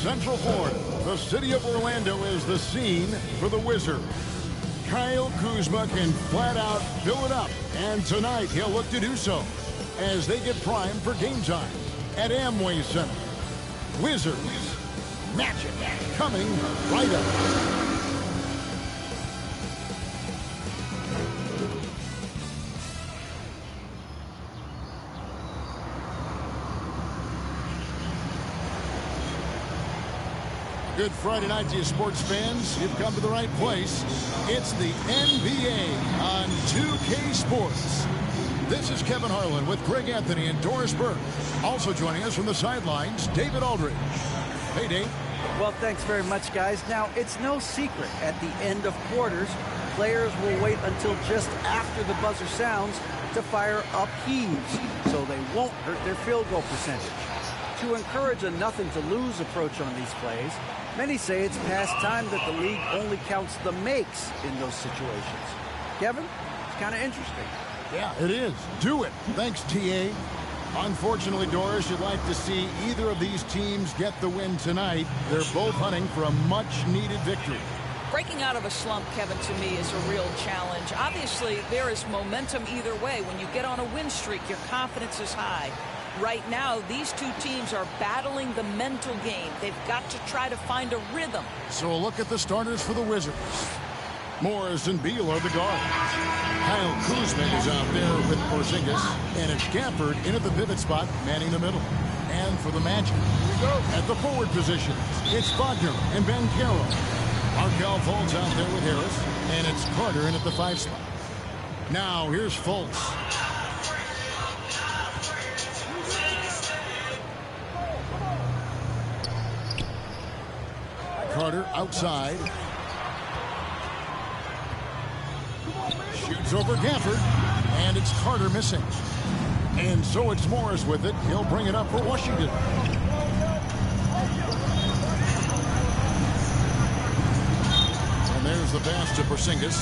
Central Florida, the city of Orlando is the scene for the Wizards. Kyle Kuzma can flat out fill it up, and tonight he'll look to do so as they get primed for game time at Amway Center. Wizards Magic coming right up. Good Friday night to you, sports fans. You've come to the right place. It's the NBA on 2K Sports. This is Kevin Harlan with Greg Anthony and Doris Burke. Also joining us from the sidelines, David Aldridge. Hey, Dave. Well, thanks very much, guys. Now, it's no secret at the end of quarters, players will wait until just after the buzzer sounds to fire up heaves, so they won't hurt their field goal percentage. To encourage a nothing-to-lose approach on these plays, many say it's past time that the league only counts the makes in those situations. Kevin, it's kind of interesting. Yeah, it is. Do it. Thanks, TA. Unfortunately, Doris, you'd like to see either of these teams get the win tonight. They're both hunting for a much-needed victory. Breaking out of a slump, Kevin, to me is a real challenge. Obviously, there is momentum either way. When you get on a win streak, your confidence is high. Right now, these two teams are battling the mental game. They've got to try to find a rhythm. So a look at the starters for the Wizards. Morris and Beal are the guards. Kyle Kuzma is out there with Porzingis, and it's Gafford in at the pivot spot, manning the middle. And for the Magic, we go at the forward positions. It's Wagner and Ben Carroll. Markelle Fultz out there with Harris, and it's Carter in at the 5 spot. Now here's Fultz. Carter outside. Shoots over Gafford, and it's Carter missing. And so it's Morris with it. He'll bring it up for Washington. And there's the pass to Porzingis.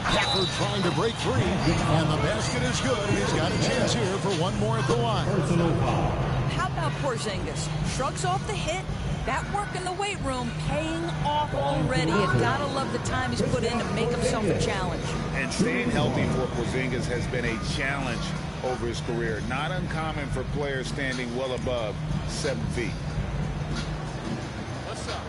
Gafford trying to break free, and the basket is good. He's got a chance here for one more at the line. How about Porzingis? Shrugs off the hit. That work in the weight room paying off already. You gotta love the time he's put in to make himself a challenge. And staying healthy for Porzingis has been a challenge over his career. Not uncommon for players standing well above 7 feet. What's up?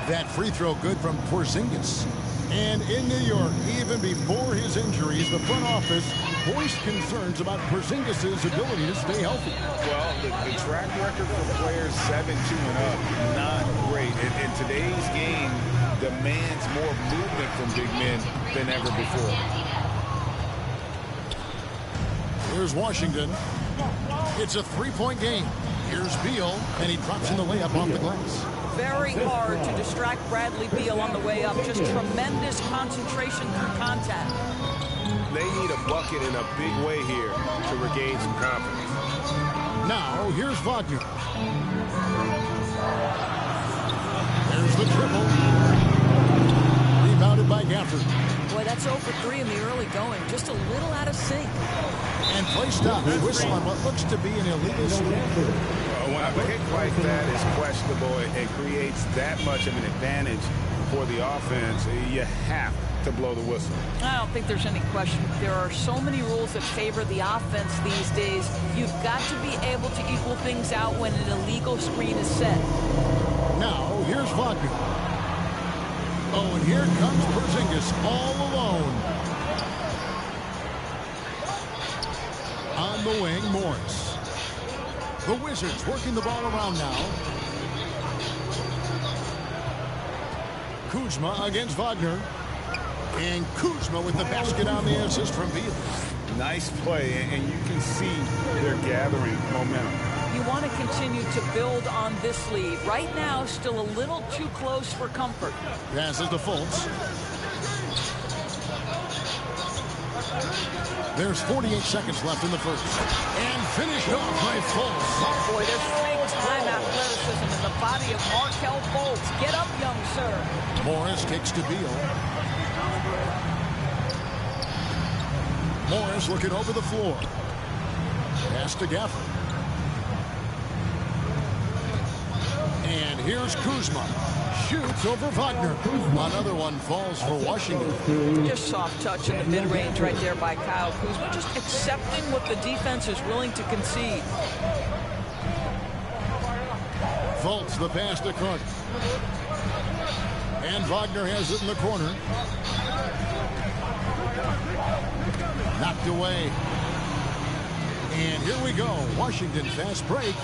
That free throw good from Porzingis. And in New York, even before his injuries, the front office voiced concerns about Porzingis' ability to stay healthy. Well, the track record for players 7-2 and up, not great. And today's game demands more movement from big men than ever before. Here's Washington. It's a 3-point game. Here's Beal, and he drops in the layup off the glass. Very hard to distract Bradley Beal on the way up. Just tremendous concentration through contact. They need a bucket in a big way here to regain some confidence. Now, here's Wagner. There's the triple. Rebounded by Gafford. Boy, that's 0 for 3 in the early going. Just a little out of sync. And play stops. Whistle on what looks to be an illegal swing. When a pick like that is questionable, it creates that much of an advantage for the offense. You have to blow the whistle. I don't think there's any question. There are so many rules that favor the offense these days. You've got to be able to equal things out when an illegal screen is set. Now, here's Wagner. Oh, and here comes Porzingis all alone. On the wing, Morris. The Wizards working the ball around now. Kuzma against Wagner. And Kuzma with the basket on the assist from Beal. Nice play, and you can see they're gathering momentum. You want to continue to build on this lead. Right now, still a little too close for comfort. Passes to Fultz. There's 48 seconds left in the first. And finished off by Fultz. Oh, boy, there's big-time athleticism in the body of Markelle Fultz. Get up, young sir. Morris kicks to Beal. Morris looking over the floor. Pass to Gafford. And here's Kuzma. Shoots over Wagner. Another one falls for Washington. Just soft touch in the mid-range right there by Kyle Kuzma. Just accepting what the defense is willing to concede. Fultz the pass to Carter. And Wagner has it in the corner. Knocked away. And here we go. Washington fast break.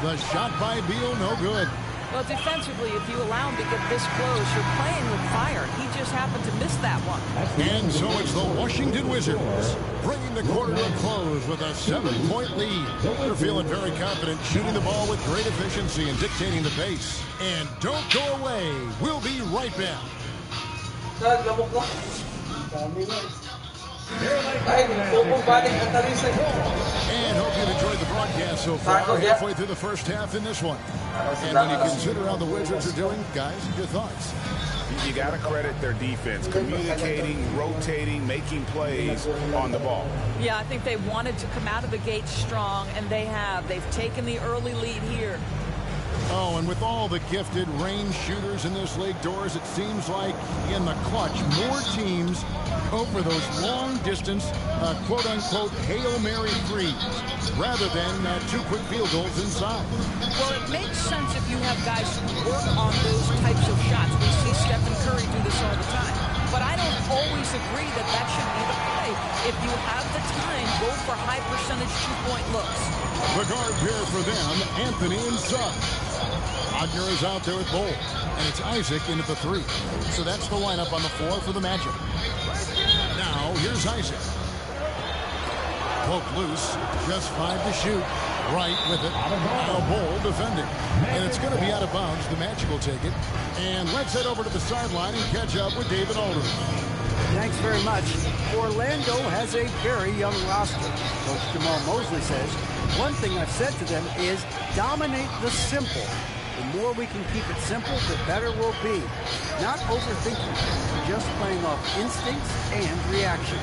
The shot by Beal, no good. Well, defensively, if you allow him to get this close, you're playing with fire. He just happened to miss that one. And so it's the Washington Wizards bringing the quarter to a close with a 7-point lead. They're feeling very confident, shooting the ball with great efficiency and dictating the pace. And don't go away. We'll be right back. And hope you've enjoyed the broadcast so far. Halfway through the first half in this one. And when you consider how the Wizards are doing, guys, your thoughts? You got to credit their defense, communicating, rotating, making plays on the ball. Yeah, I think they wanted to come out of the gate strong, and they have. They've taken the early lead here. Oh, and with all the gifted range shooters in this league, Doris, it seems like in the clutch, more teams go for those long-distance, quote-unquote, Hail Mary threes, rather than 2 quick field goals inside. Well, it makes sense if you have guys who work on those types of shots. We see Stephen Curry do this all the time. But I don't always agree that that should be the play. If you have the time, go for high-percentage 2-point looks. The guard pair for them, Anthony and Suggs. Wagner is out there with Bowl, and it's Isaac in at the 3. So that's the lineup on the floor for the Magic. Now, here's Isaac. Poke loose, just 5 to shoot. Right with it. Now Bowl defending. And it's going to be out of bounds. The Magic will take it. And let's head over to the sideline and catch up with David Aldridge. Thanks very much. Orlando has a very young roster. Coach Jamal Mosley says, one thing I've said to them is dominate the simple. The more we can keep it simple, the better we'll be. Not overthinking, just playing off instincts and reaction.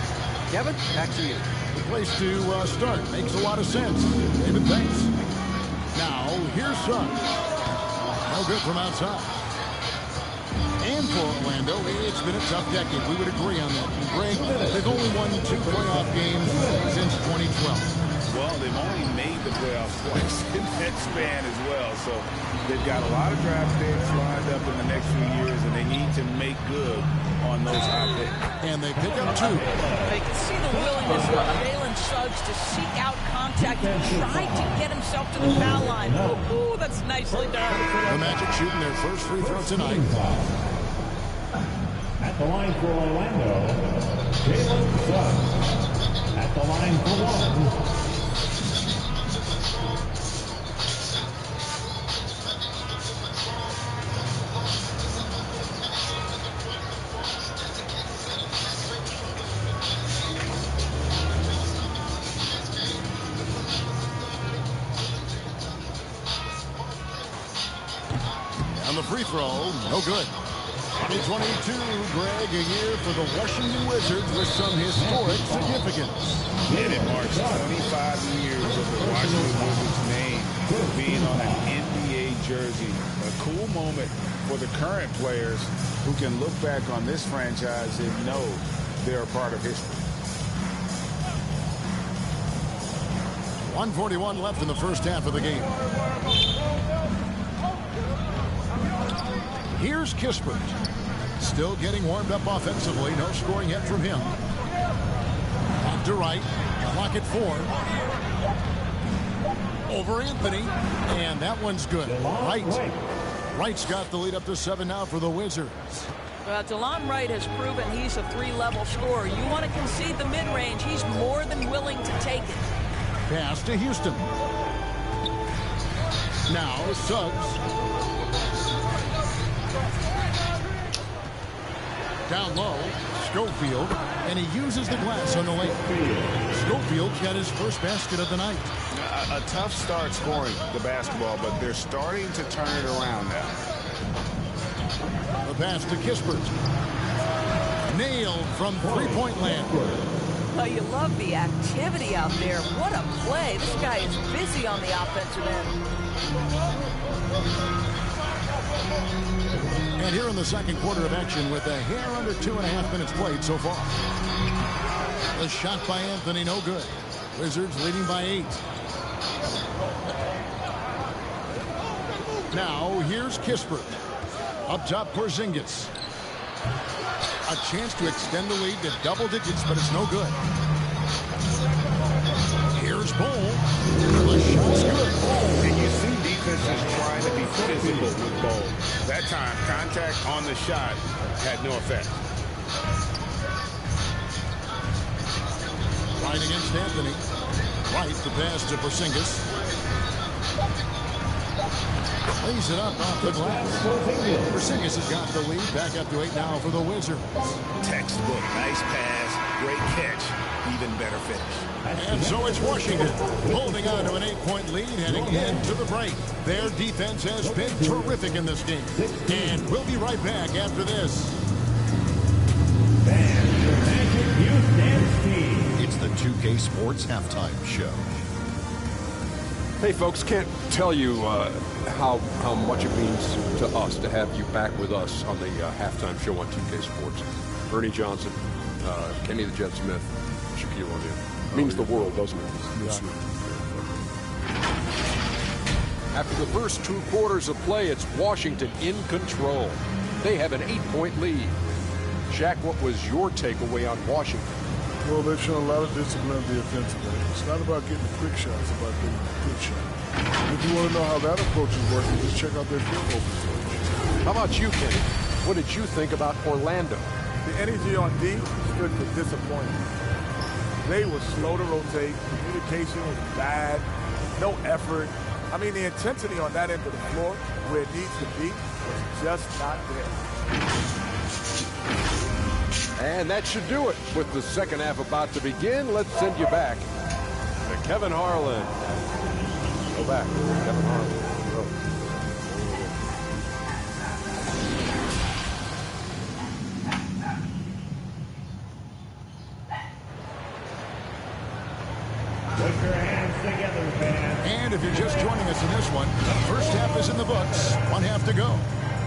Kevin, back to you. The place to start. Makes a lot of sense. David, thanks. Now, here's Suggs. No good from outside. And for Orlando, it's been a tough decade. We would agree on that. Greg, they've only won 2 playoff games since 2012. Well, they've only made the playoffs twice in that span as well. So they've got a lot of draft picks lined up in the next few years, and they need to make good on those high picks. And they pick up 2. They can see the willingness of Jalen Suggs to seek out contact and try to get himself to the foul line. Ooh, that's nicely done. The Magic shooting their first free throw tonight. At the line for Orlando, Jalen Suggs. At the line for 1. On the free throw, no good. 2022, Greg, a year for the Washington Wizards with some historic significance. And it marks 25 years of the Washington Wizards name being on an NBA jersey. A cool moment for the current players who can look back on this franchise and know they're a part of history. 1:41 left in the first half of the game. Here's Kispert. Still getting warmed up offensively. No scoring yet from him. Back to Wright. Clock at 4. Over Anthony. And that one's good. Wright's got the lead up to 7 now for the Wizards. DeLon Wright has proven he's a 3-level scorer. You want to concede the mid-range, he's more than willing to take it. Pass to Houston. Now Suggs. Down low, Schofield, and he uses the glass on the lane. Schofield got his first basket of the night. A tough start scoring the basketball, but they're starting to turn it around now. The pass to Kispert. Nailed from three-point land. Well, you love the activity out there. What a play. This guy is busy on the offensive end. And here in the second quarter of action with a hair under 2.5 minutes played so far. The shot by Anthony, no good. Wizards leading by 8. Now, here's Kispert. Up top, Porzingis. A chance to extend the lead to double digits, but it's no good. Here's Bol. The shot's good. And you see defenses trying to be physical with Bol. That time, contact on the shot had no effect. Right against Anthony. Right, the pass to Porzingis. Lays it up off the glass. Porzingis has got the lead. Back up to 8 now for the Wizards. Textbook. Nice pass. Great catch. Even better finish. And so it's Washington holding on to an 8-point lead heading into the break. Their defense has been terrific in this game. And we'll be right back after this. It's the 2K Sports Halftime Show. Hey, folks, can't tell you how much it means to us to have you back with us on the halftime show on 2K Sports. Ernie Johnson, Kenny the Jet Smith, Shaquille O'Neal. Means the world, doesn't it? Yes. After the first 2 quarters of play, it's Washington in control. They have an 8-point lead. Shaq, what was your takeaway on Washington? Well, they've shown a lot of discipline on the offensive end. It's not about getting the quick shots, it's about getting the good shot. If you want to know how that approach is working, just check out their field goal percentage. How about you, Kenny? What did you think about Orlando? The energy on D stood for disappointment. They were slow to rotate. Communication was bad. No effort. I mean, the intensity on that end of the floor, where it needs to be, was just not there. And that should do it. With the second half about to begin, let's send you back to Kevin Harlan. Go back, Kevin Harlan. Go. Put your hands together, fans. And if you're just joining us in this one, the first half is in the books. 1 half to go.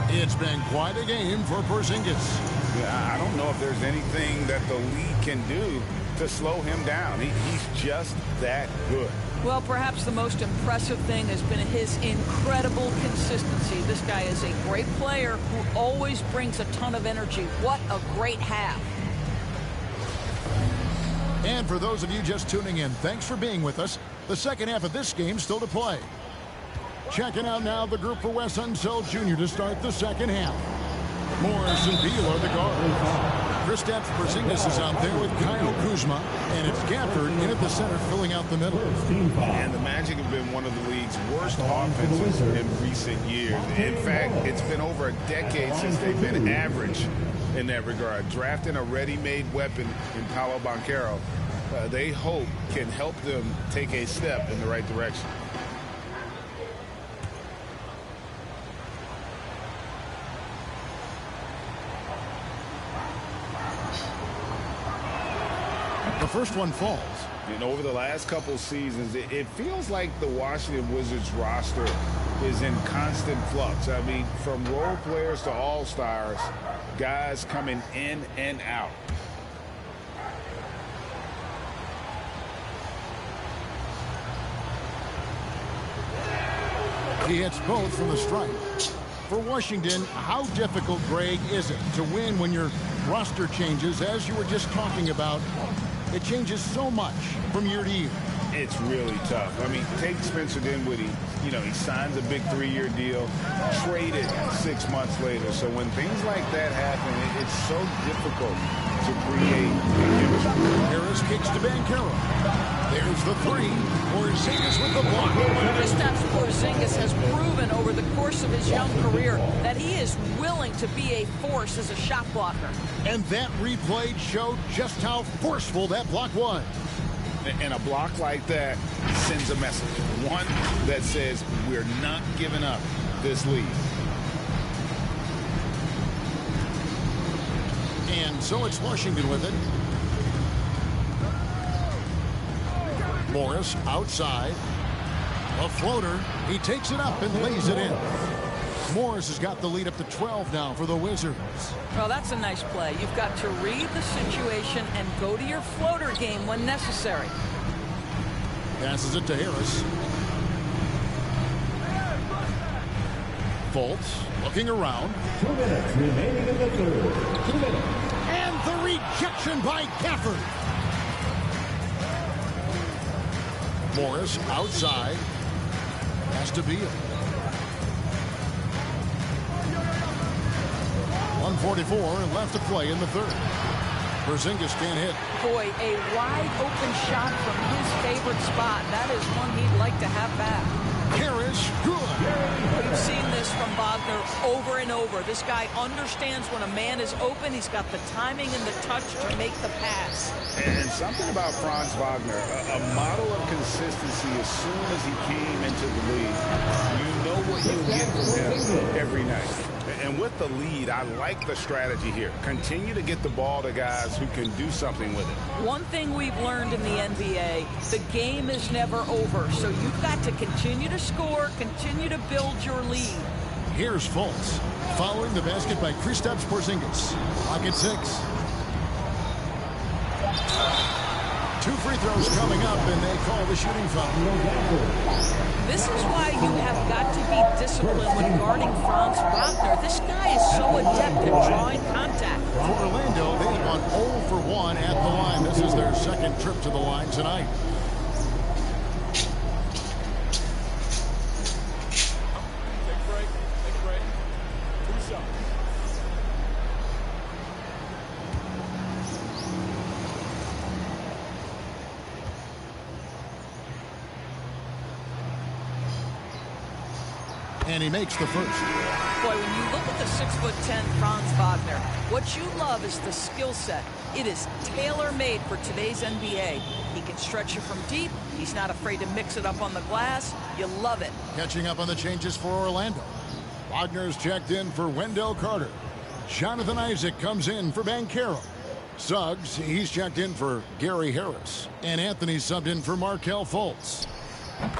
It's been quite a game for Porzingis. I don't know if there's anything that the league can do to slow him down. He's just that good. Well, perhaps the most impressive thing has been his incredible consistency. This guy is a great player who always brings a ton of energy. What a great half. And for those of you just tuning in, thanks for being with us. The second half of this game still to play. Checking out now the group for Wes Unseld Jr. to start the second half. Morris and Beal are the guards. Kristaps Porzingis is out there with Kyle Kuzma, and it's Gafford in at the center filling out the middle. And the Magic have been one of the league's worst offenses in recent years. In fact, it's been over a decade since they've been average in that regard. Drafting a ready-made weapon in Paolo Banchero, they hope can help them take a step in the right direction. The first one falls. And over the last couple seasons, it feels like the Washington Wizards roster is in constant flux. I mean, from role players to all-stars, guys coming in and out. He hits both from the stripe. For Washington, how difficult, Greg, is it to win when your roster changes, as you were just talking about? It changes so much from year to year. It's really tough. I mean, take Spencer Dinwiddie. You know, he signs a big 3-year deal, traded 6 months later. So when things like that happen, it's so difficult to create chemistry. Harris kicks to Banchero. There's the three. Porzingis with the block. Kristaps Porzingis has proven over the course of his young career that he is willing to be a force as a shot blocker. And that replay showed just how forceful that block was. And a block like that sends a message. One that says we're not giving up this lead. And so it's Washington with it. Morris outside. A floater. He takes it up and lays it in. Morris has got the lead up to 12 now for the Wizards. Well, that's a nice play. You've got to read the situation and go to your floater game when necessary. Passes it to Harris. Fultz looking around. 2 minutes remaining in the third. 2 minutes. And the rejection by Gafford. Morris outside. Has to be it. 1:44 left to play in the third. Porzingis can't hit. Boy, a wide open shot from his favorite spot. That is one he'd like to have back. Harris, good. We've seen this from Wagner over and over. This guy understands when a man is open. He's got the timing and the touch to make the pass. And something about Franz Wagner, a model of consistency as soon as he came into the league. You know what you get from him every night. And with the lead, I like the strategy here. Continue to get the ball to guys who can do something with it. One thing we've learned in the NBA, the game is never over. So you've got to continue to score, continue to build your lead. Here's Fultz. Following the basket by Kristaps Porzingis. Clock at 6. 2 free throws coming up, and they call the shooting foul. This is why you have got to be disciplined when guarding Franz Wagner. This guy is so adept at drawing contact. For Orlando, they've gone 0 for 1 at the line. This is their second trip to the line tonight. Take a break. Take a break. 2 shots. And he makes the first. Boy, when you look at the 6'10" Franz Wagner, what you love is the skill set. It is tailor-made for today's NBA. He can stretch you from deep. He's not afraid to mix it up on the glass. You love it. Catching up on the changes for Orlando. Wagner's checked in for Wendell Carter. Jonathan Isaac comes in for Banchero. Suggs, he's checked in for Gary Harris. And Anthony subbed in for Markelle Fultz.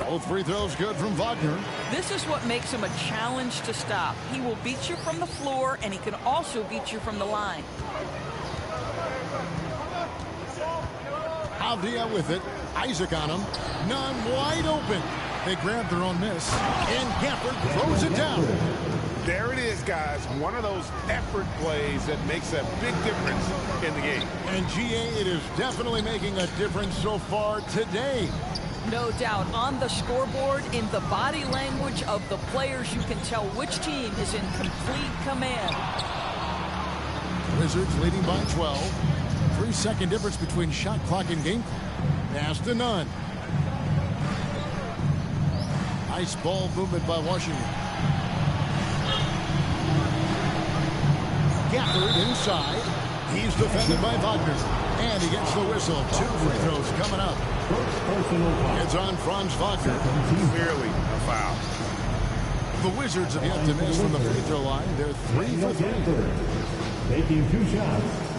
Both free throws good from Wagner. This is what makes him a challenge to stop. He will beat you from the floor, and he can also beat you from the line. Avdia with it. Isaac on him. None wide open. They grab their own miss. And Gafford throws it down. There it is, guys. One of those effort plays that makes a big difference in the game. And GA, it is definitely making a difference so far today. No doubt. On the scoreboard, in the body language of the players, you can tell which team is in complete command. Wizards leading by 12. 3-second difference between shot clock and game clock. Pass to none. Nice ball movement by Washington. Gafford inside. He's defended by Wagner. And he gets the whistle. 2 free throws coming up. It's on Franz Wagner. Clearly a foul. The Wizards have yet to miss from the free throw line. They're 3 for 3. Taking 2 shots.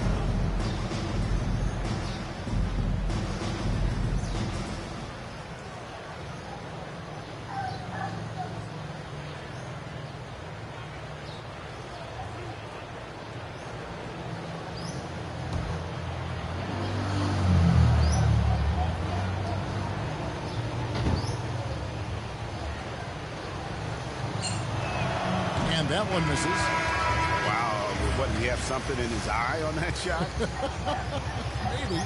And that one misses. Wow. What, did he have something in his eye on that shot? Maybe.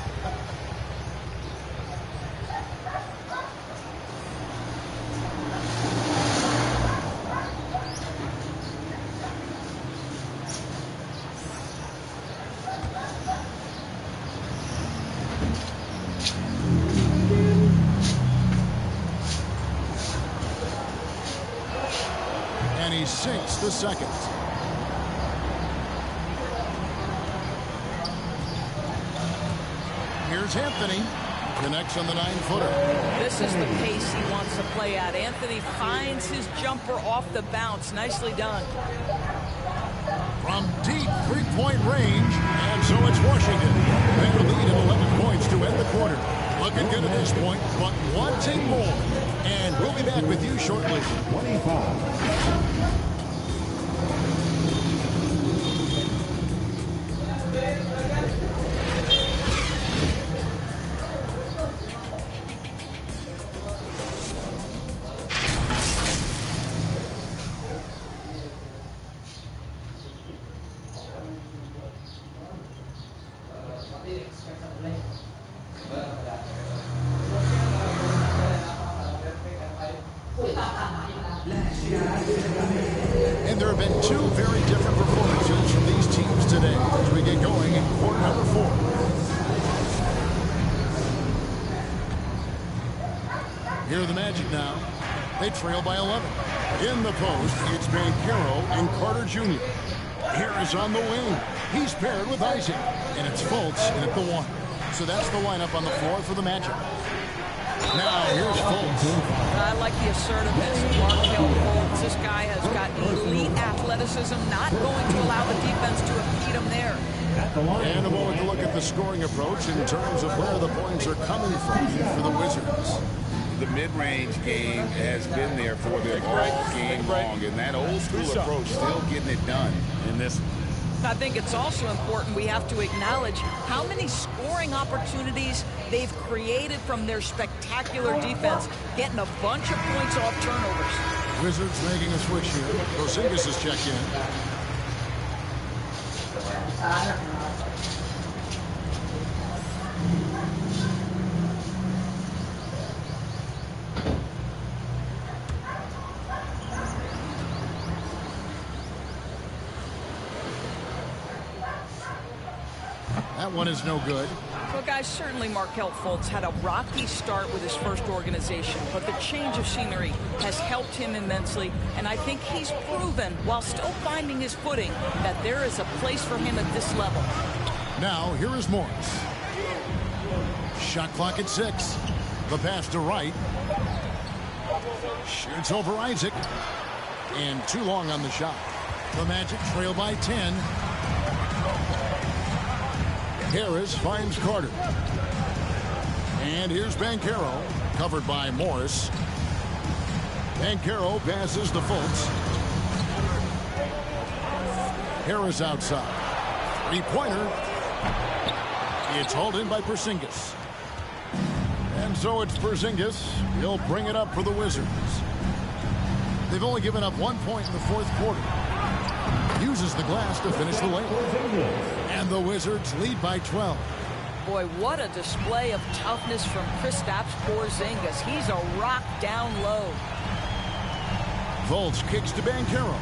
And he sinks the second. Here's Anthony. Connects on the 9-footer. This is the pace he wants to play at. Anthony finds his jumper off the bounce. Nicely done. From deep three-point range, and so it's Washington. They lead at 11 points to end the quarter. Looking good at this point, but wanting more. And we'll be back with you shortly. 25. And there have been two very different performances from these teams today as we get going in quarter number 4. Here are the Magic now. They trail by 11. In the post, it's Banchero and Carter Jr. Harris on the wing. He's paired with Isaac. And it's Fultz in at the 1. So that's the lineup on the floor for the Magic. Now, here's Fultz. I like the assertiveness of Markelle Fultz. This guy has got elite athleticism, not going to allow the defense to impede him there. And a moment to look at the scoring approach in terms of where the points are coming from for the Wizards. The mid-range game has been there for them all game long, and that old-school approach still getting it done in this one. I think it's also important we have to acknowledge how many scoring opportunities they've created from their spectacular defense, getting a bunch of points off turnovers. Wizards making a switch here. Porzingis is checked in. That one is no good. Well, guys, certainly Markelle Fultz had a rocky start with his first organization, but the change of scenery has helped him immensely, and I think he's proven, while still finding his footing, that there is a place for him at this level. Now, here is Morris. Shot clock at 6. The pass to Wright. Shoots over Isaac. And too long on the shot. The Magic trail by 10. Harris finds Carter. And here's Banchero, covered by Morris. Banchero passes to Fultz. Harris outside. Three-pointer. It's hauled in by Porzingis. And so it's Porzingis. He'll bring it up for the Wizards. They've only given up 1 point in the fourth quarter. Uses the glass to finish the lane. And the Wizards lead by 12. Boy, what a display of toughness from Kristaps Porzingis. He's a rock down low. Fultz kicks to Banchero.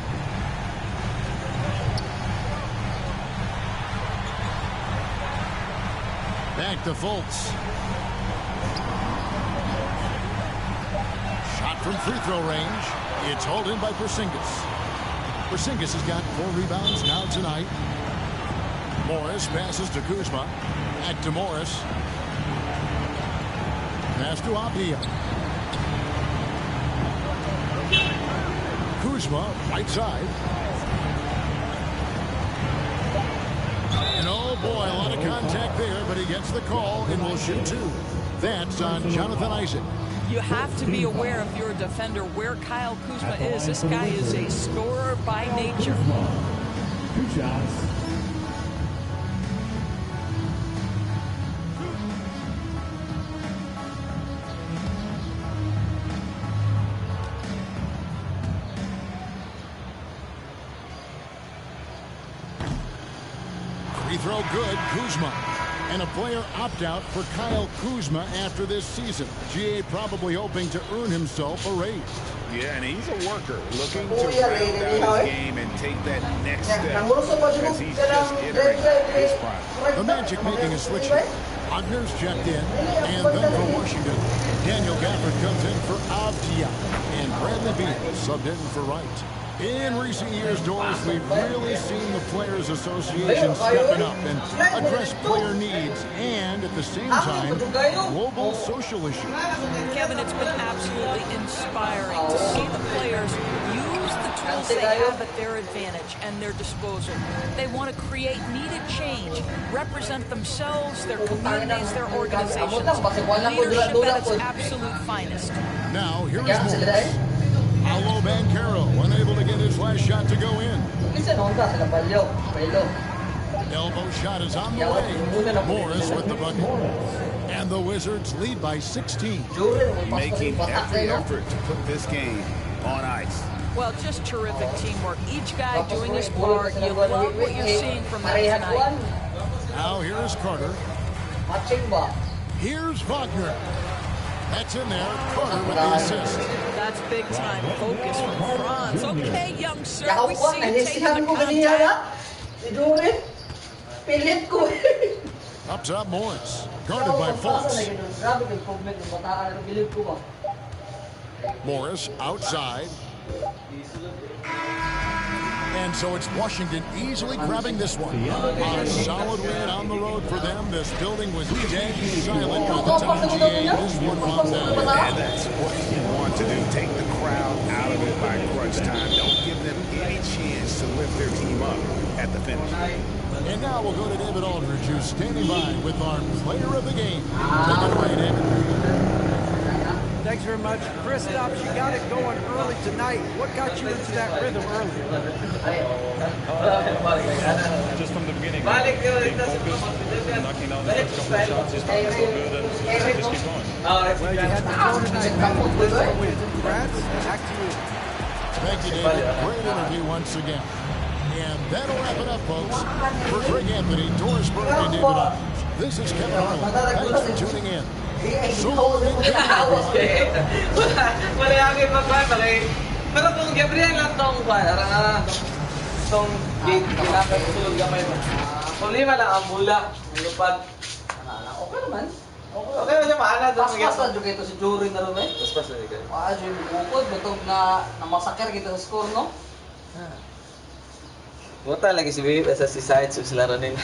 Back to Fultz. Shot from free throw range. It's hauled in by Porzingis. Porzingis has got 4 rebounds now tonight. Morris passes to Kuzma. Back to Morris. Pass to Apia. Kuzma, right side. And oh boy, a lot of contact there, but he gets the call and will shoot 2. That's on Jonathan Isaac. You have to be aware if you're a defender where Kyle Kuzma is. This guy is a scorer by nature. 2 shots. Free throw good, Kuzma. And a player opt-out for Kyle Kuzma after this season. GA probably hoping to earn himself a raise. Yeah, and he's a worker, looking to round out his game and take that next step as he's just entering his prime. The Magic making a switch here. Wagner's checked in, and then for Washington, Daniel Gafford comes in for Avdia, and Bradley Beal subbed in for Wright. In recent years, Doris, we've really seen the Players Association stepping up and address player needs and, at the same time, global social issues. Kevin, it's been absolutely inspiring to see the players use the tools they have at their advantage and their disposal. They want to create needed change, represent themselves, their communities, their organizations. Leadership at its absolute finest. Now, here is Morris. Paulo Banchero, unable to get his last shot to go in. Elbow shot is on the way. Morris with the bucket. And the Wizards lead by 16. Making every effort to put this game on ice. Well, just terrific teamwork. Each guy doing his part. You love what you're seeing from them tonight. Now here is Carter. Here's Wagner. That's in there. Carter with the assist. That's big time focus from Franz. Okay, young sir, we see you taking the contact. Up top, Morris. Guarded by Fultz. Morris outside. And so it's Washington easily grabbing this one. A solid win on the road for them. This building was dead silent by the time GA this one wound down. And that's what you want to do. Take the crowd out of it by crunch time. Don't give them any chance to lift their team up at the finish. And now we'll go to David Aldridge, who's standing by with our player of the game. Take it away, David. Thanks very much. Kristaps, you got it going early tonight. What got you into that rhythm early? Just from the beginning, being focused, knocking down the first couple of shots, just felt so good, and just keep going. Well, you had the floor tonight. Congrats. Back to you. Thank you, David. Great interview once again. And that'll wrap it up, folks. For Greg Anthony, Doris Burke, and David Aldridge, this is Kevin Harlan. Thanks for tuning in. So long and good night. Malayangin magpapalay. Pero kung Gabriel lang tong tong kinakasulog gamay mo. Kung lima lang ang mula, ang lupad. Okay naman. Okay naman maana doon. Pas-pas na juga ito si Jury na rin eh. Pas-pas na rin. Yung bukod, batog na masakir kita sa score, no? Buta lagi si Babe, sa si Sides, sila rin nila.